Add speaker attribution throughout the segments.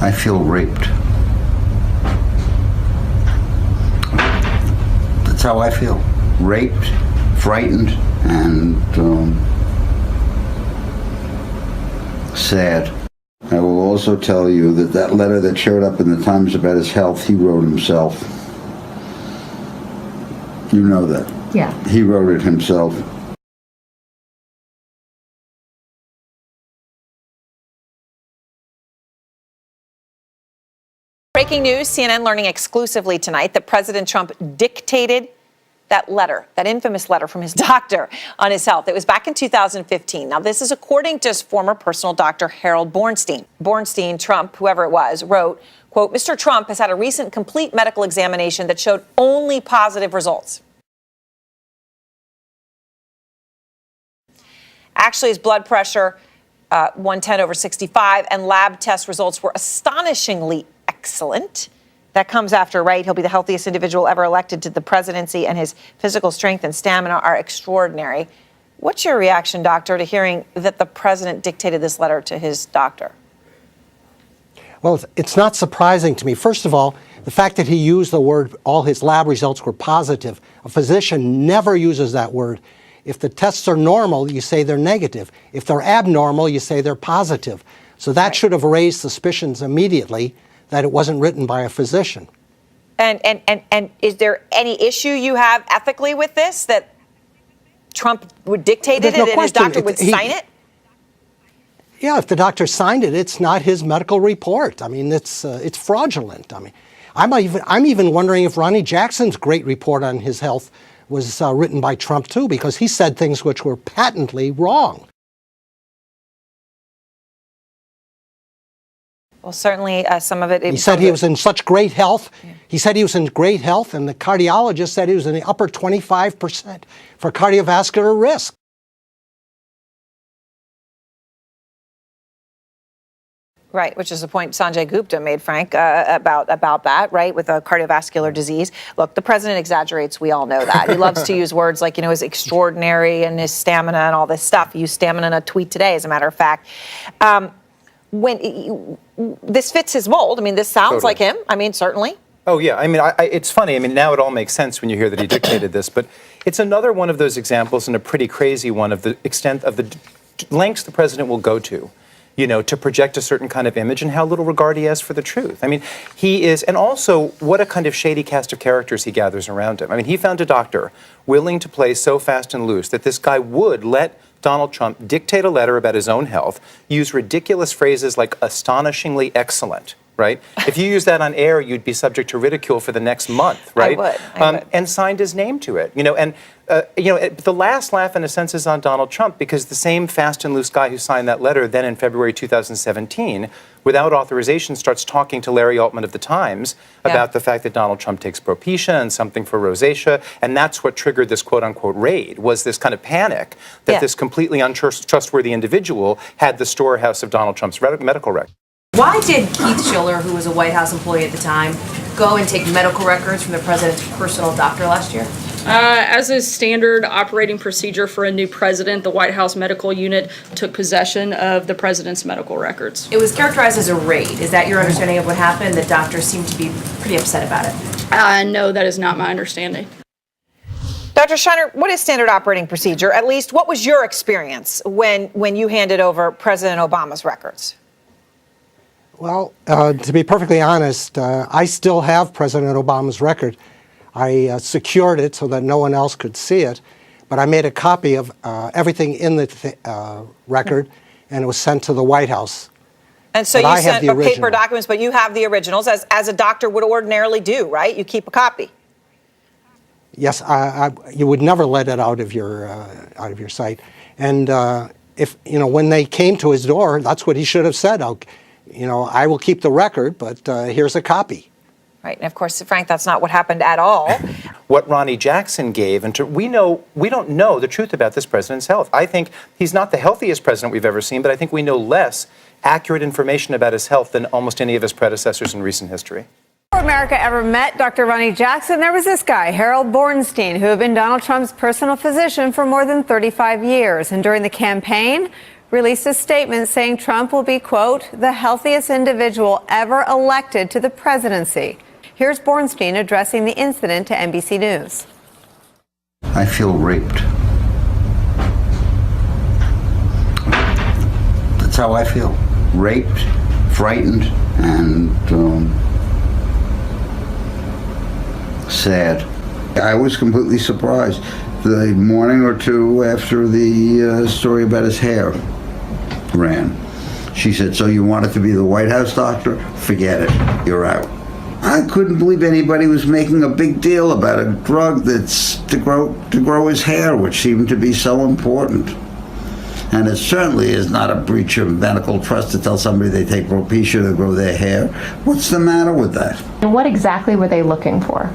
Speaker 1: I feel raped. That's how I feel. Raped, frightened, and sad. I will also tell you that that letter that showed up in the Times about his health, he wrote himself. You know that.
Speaker 2: Yeah.
Speaker 1: He wrote it himself.
Speaker 3: Breaking news, CNN learning exclusively tonight that President Trump dictated that letter, that infamous letter from his doctor on his health. It was back in 2015. Now, this is according to his former personal doctor, Harold Bornstein. Bornstein, Trump, whoever it was, wrote, quote, Mr. Trump has had a recent complete medical examination that showed only positive results. Actually, his blood pressure, 110/65, and lab test results were astonishingly excellent. That comes after, right? He'll be the healthiest individual ever elected to the presidency, and his physical strength and stamina are extraordinary. What's your reaction, doctor, to hearing that the president dictated this letter to his doctor?
Speaker 4: Well, it's not surprising to me. First of all, the fact that he used the word, all his lab results were positive. A physician never uses that word. If the tests are normal, you say they're negative. If they're abnormal, you say they're positive. So that should have raised suspicions immediately that it wasn't written by a physician.
Speaker 3: And is there any issue you have ethically with this, that Trump would dictate it and his doctor would sign it?
Speaker 4: Yeah, if the doctor signed it, it's not his medical report. I mean, it's fraudulent. I mean, I'm even wondering if Ronnie Jackson's great report on his health was written by Trump too, because he said things which were patently wrong.
Speaker 3: Well, certainly some of it.
Speaker 4: He said he was in such great health. Yeah. He said he was in great health, and the cardiologist said he was in the upper 25% for cardiovascular risk.
Speaker 3: Right, which is the point Sanjay Gupta made, Frank, about that, right, with a cardiovascular disease. Look, the president exaggerates. We all know that. He loves to use words like, his extraordinary and his stamina and all this stuff. He used stamina in a tweet today, as a matter of fact. When this fits his mold, this sounds like him. Certainly.
Speaker 5: Oh, yeah. It's funny. Now it all makes sense when you hear that he dictated this. But it's another one of those examples, and a pretty crazy one, of the extent of the lengths the president will go to, to project a certain kind of image, and how little regard he has for the truth. He is, and also what a kind of shady cast of characters he gathers around him. He found a doctor willing to play so fast and loose that this guy would let Donald Trump dictate a letter about his own health, use ridiculous phrases like astonishingly excellent, right? If you use that on air, you'd be subject to ridicule for the next month, right?
Speaker 3: I would.
Speaker 5: And signed his name to it, the last laugh, in a sense, is on Donald Trump, because the same fast and loose guy who signed that letter then in February 2017, without authorization, starts talking to Larry Altman of the Times about the fact that Donald Trump takes Propecia and something for rosacea, and that's what triggered this quote-unquote raid, was this kind of panic that this completely untrustworthy individual had the storehouse of Donald Trump's medical records.
Speaker 2: Why did Keith Schiller, who was a White House employee at the time, go and take medical records from the president's personal doctor last year?
Speaker 6: As a standard operating procedure for a new president, the White House medical unit took possession of the president's medical records.
Speaker 2: It was characterized as a raid. Is that your understanding of what happened? The doctor seemed to be pretty upset about it.
Speaker 6: No, that is not my understanding.
Speaker 3: Dr. Scheiner, what is standard operating procedure? At least, what was your experience when you handed over President Obama's records?
Speaker 4: Well, to be perfectly honest, I still have President Obama's record. I secured it so that no one else could see it, but I made a copy of everything in the record, and it was sent to the White House.
Speaker 3: And so you sent paper documents, but you have the originals, as a doctor would ordinarily do, right? You keep a copy.
Speaker 4: Yes, you would never let it out of your sight. And if when they came to his door, that's what he should have said. I will keep the record, but here's a copy.
Speaker 3: Right, and of course, Frank, that's not what happened at all.
Speaker 5: What Ronnie Jackson gave, and we don't know the truth about this president's health. I think he's not the healthiest president we've ever seen, but I think we know less accurate information about his health than almost any of his predecessors in recent history.
Speaker 7: Before America ever met Dr. Ronnie Jackson, there was this guy, Harold Bornstein, who had been Donald Trump's personal physician for more than 35 years. And during the campaign, released a statement saying Trump will be, quote, the healthiest individual ever elected to the presidency. Here's Bornstein addressing the incident to NBC News.
Speaker 1: I feel raped. That's how I feel. Raped, frightened, and sad. I was completely surprised. The morning or two after the story about his hair ran, she said, "So you wanted to be the White House doctor? Forget it. You're out." I couldn't believe anybody was making a big deal about a drug that's to grow his hair, which seemed to be so important. And it certainly is not a breach of medical trust to tell somebody they take Propecia to grow their hair. What's the matter with that?
Speaker 8: And what exactly were they looking for?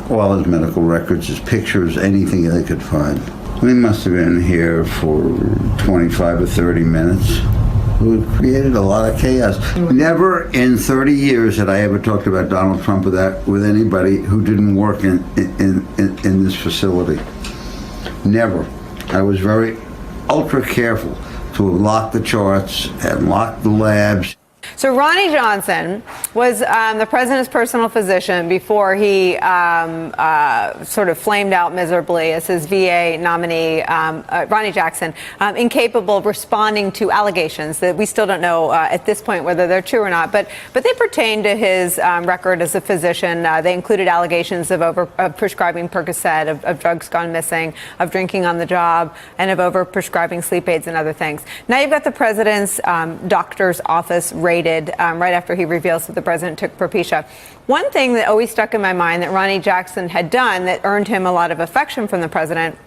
Speaker 1: All his medical records, his pictures, anything they could find. We must have been here for 25 or 30 minutes. It created a lot of chaos. Never in 30 years had I ever talked about Donald Trump with anybody who didn't work in this facility. Never. I was very ultra careful to lock the charts and lock the labs.
Speaker 7: So Ronnie Johnson was the president's personal physician before he sort of flamed out miserably as his VA nominee, Ronnie Jackson, incapable of responding to allegations that we still don't know at this point whether they're true or not. But they pertain to his record as a physician. They included allegations of prescribing Percocet, of drugs gone missing, of drinking on the job, and of over-prescribing sleep aids and other things. Now you've got the president's doctor's office raided right after he reveals that the president took Propecia. One thing that always stuck in my mind that Ronnie Jackson had done that earned him a lot of affection from the president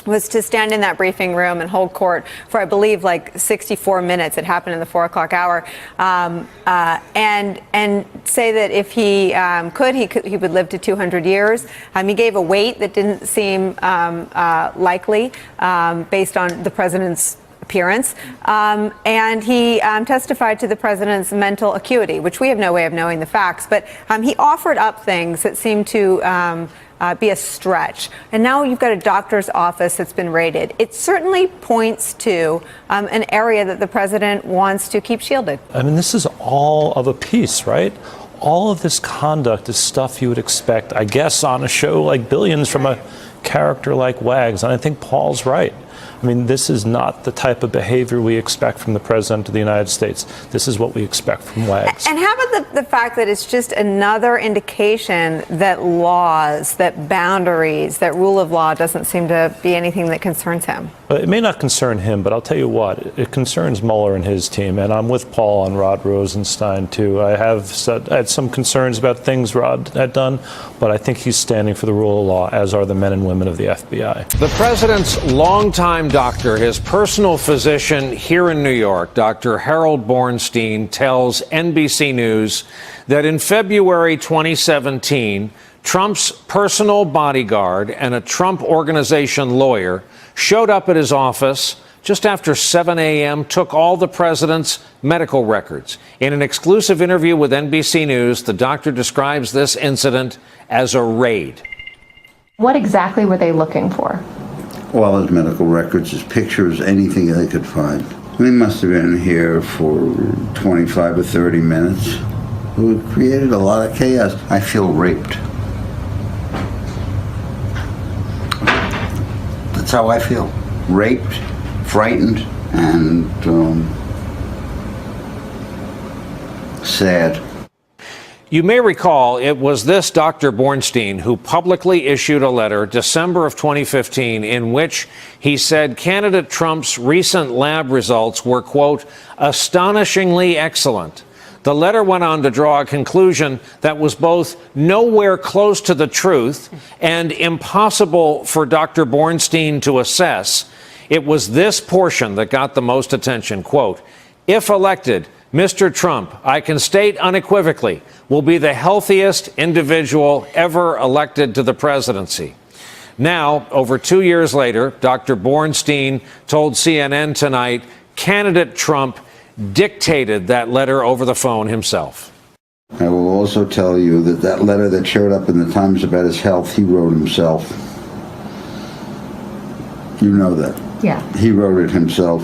Speaker 7: was to stand in that briefing room and hold court for, I believe, like 64 minutes. It happened in the 4 o'clock hour, and say that if he could, he would live to 200 years. He gave a weight that didn't seem likely based on the president's appearance, and he testified to the president's mental acuity, which we have no way of knowing the facts, but he offered up things that seemed to be a stretch. And now you've got a doctor's office that's been raided. It certainly points to an area that the president wants to keep shielded.
Speaker 9: I mean, this is all of a piece, right? All of this conduct is stuff you would expect, I guess, on a show like Billions from a character like Wags, and I think Paul's right. I mean, this is not the type of behavior we expect from the President of the United States. This is what we expect from Wags.
Speaker 7: And how about the fact that it's just another indication that laws, that boundaries, that rule of law doesn't seem to be anything that concerns him?
Speaker 9: It may not concern him, but I'll tell you what, it concerns Mueller and his team, and I'm with Paul on Rod Rosenstein, too. I had some concerns about things Rod had done, but I think he's standing for the rule of law, as are the men and women of the FBI.
Speaker 10: The president's longtime doctor, his personal physician here in New York, Dr. Harold Bornstein, tells NBC News that in February 2017, Trump's personal bodyguard and a Trump Organization lawyer showed up at his office just after 7 a.m., took all the president's medical records. In an exclusive interview with NBC News, the doctor describes this incident as a raid.
Speaker 8: What exactly were they looking for?
Speaker 1: All his medical records, his pictures, anything they could find. We must have been here for 25 or 30 minutes. It created a lot of chaos. I feel raped. That's how I feel. Raped, frightened, and sad.
Speaker 10: You may recall it was this Dr. Bornstein who publicly issued a letter December of 2015 in which he said candidate Trump's recent lab results were, quote, astonishingly excellent. The letter went on to draw a conclusion that was both nowhere close to the truth and impossible for Dr. Bornstein to assess. It was this portion that got the most attention, quote, if elected, Mr. Trump, I can state unequivocally, will be the healthiest individual ever elected to the presidency. Now, over 2 years later, Dr. Bornstein told CNN tonight, candidate Trump dictated that letter over the phone himself.
Speaker 1: I will also tell you that letter that showed up in the Times about his health, he wrote himself. You know that.
Speaker 8: Yeah.
Speaker 1: He wrote it himself.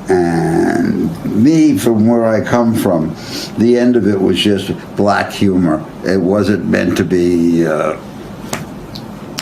Speaker 1: And me, from where I come from, the end of it was just black humor. It wasn't meant to be a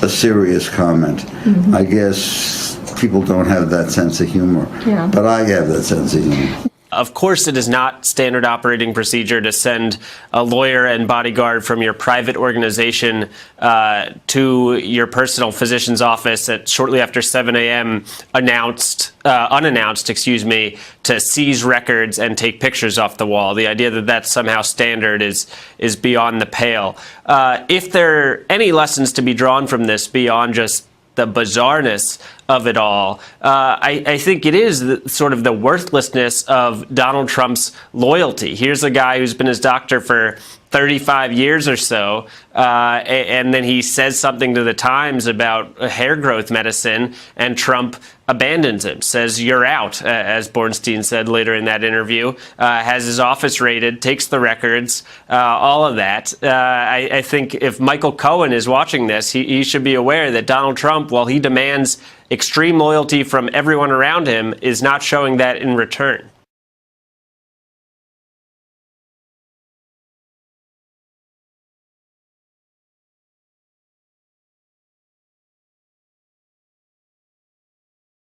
Speaker 1: serious comment. I guess people don't have that sense of humor, but I have that sense of humor.
Speaker 11: Of course, it is not standard operating procedure to send a lawyer and bodyguard from your private organization to your personal physician's office at shortly after 7 a.m. unannounced, to seize records and take pictures off the wall. The idea that that's somehow standard is beyond the pale. If there are any lessons to be drawn from this beyond just the bizarreness of it all, I think it is sort of the worthlessness of Donald Trump's loyalty. Here's a guy who's been his doctor for 35 years or so, and then he says something to the Times about hair growth medicine, and Trump abandons him, says, "You're out," as Bornstein said later in that interview, has his office raided, takes the records, all of that. I think if Michael Cohen is watching this, he should be aware that Donald Trump, while he demands extreme loyalty from everyone around him, is not showing that in return.